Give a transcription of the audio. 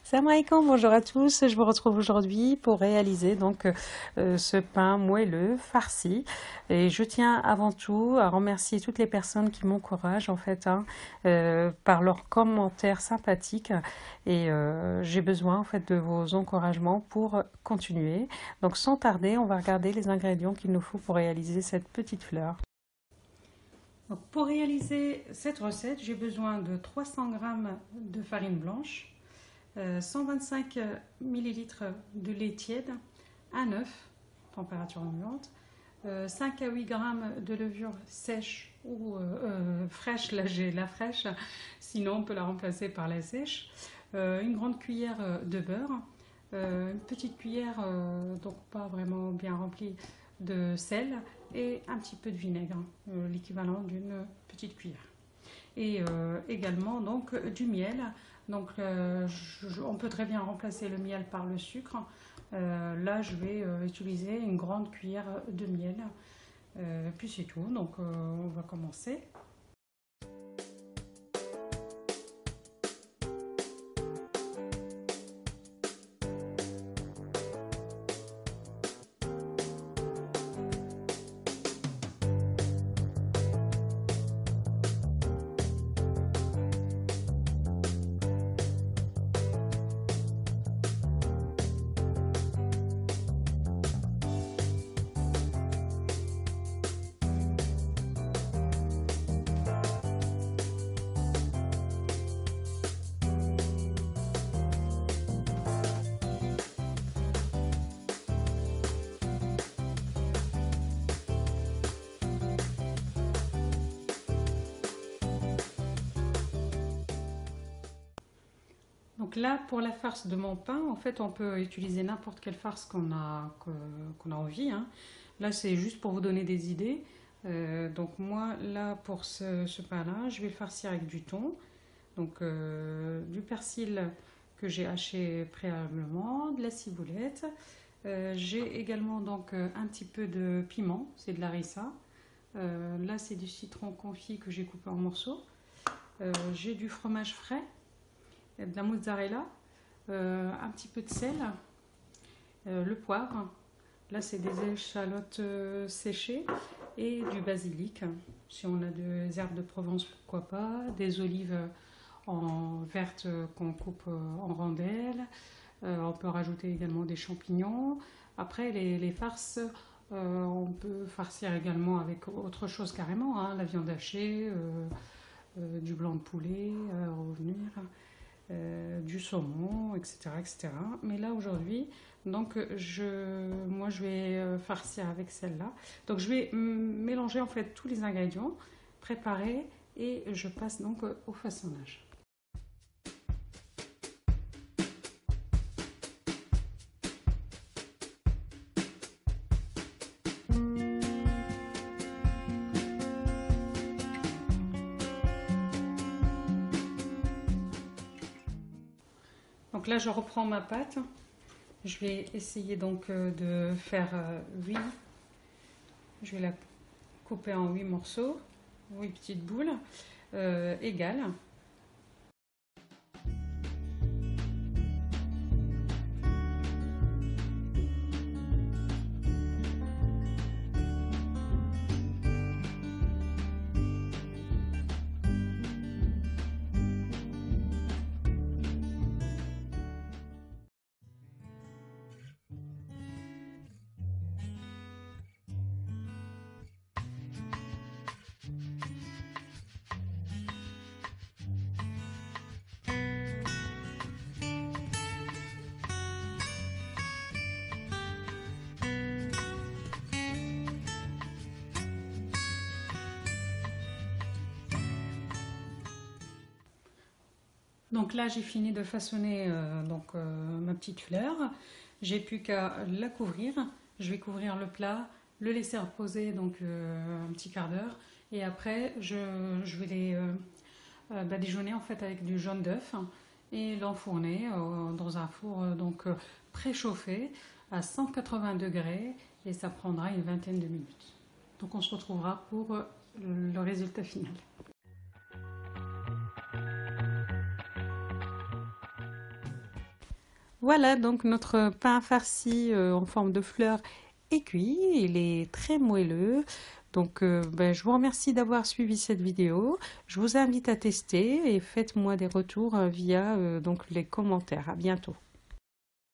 Salam alaikum, bonjour à tous. Je vous retrouve aujourd'hui pour réaliser ce pain moelleux farci. Et je tiens avant tout à remercier toutes les personnes qui m'encouragent par leurs commentaires sympathiques. Et j'ai besoin de vos encouragements pour continuer. Donc sans tarder, on va regarder les ingrédients qu'il nous faut pour réaliser cette petite fleur. Donc, pour réaliser cette recette, j'ai besoin de 300 g de farine blanche, 125 ml de lait tiède, un œuf, température ambiante, 5 à 8 g de levure sèche ou fraîche, là j'ai la fraîche, sinon on peut la remplacer par la sèche, une grande cuillère de beurre, une petite cuillère, donc pas vraiment bien remplie, de sel et un petit peu de vinaigre, l'équivalent d'une petite cuillère. Et également donc du miel. Donc on peut très bien remplacer le miel par le sucre. Là je vais utiliser une grande cuillère de miel. Puis c'est tout, donc on va commencer. Donc là, pour la farce de mon pain, en fait, on peut utiliser n'importe quelle farce qu'on a envie, hein. Là, c'est juste pour vous donner des idées. Donc moi, là, pour ce pain-là, je vais le farcir avec du thon, donc du persil que j'ai haché préalablement, de la ciboulette. J'ai également donc un petit peu de piment, c'est de l'harissa. Là, c'est du citron confit que j'ai coupé en morceaux. J'ai du fromage frais, de la mozzarella, un petit peu de sel, le poivre. Là, c'est des échalotes séchées et du basilic. Si on a des herbes de Provence, pourquoi pas. Des olives vertes qu'on coupe en rondelles. On peut rajouter également des champignons. Après, les farces, on peut farcir également avec autre chose carrément, hein, la viande hachée, du blanc de poulet, revenir. Du saumon, etc., etc. Mais là aujourd'hui, donc moi je vais farcir avec celle-là. Donc je vais mélanger en fait tous les ingrédients, préparer et je passe donc au façonnage. Donc là je reprends ma pâte. Je vais essayer donc de faire 8. Je vais la couper en 8 morceaux, 8 petites boules égales. Donc là j'ai fini de façonner ma petite fleur. J'ai plus qu'à la couvrir. Je vais couvrir le plat, le laisser reposer un petit quart d'heure et après je vais les déjeuner en fait avec du jaune d'œuf et l'enfourner dans un four préchauffé à 180 degrés et ça prendra une vingtaine de minutes. Donc on se retrouvera pour le résultat final. Voilà, donc notre pain farci en forme de fleur est cuit. Il est très moelleux. Donc, je vous remercie d'avoir suivi cette vidéo. Je vous invite à tester et faites-moi des retours via donc les commentaires. À bientôt.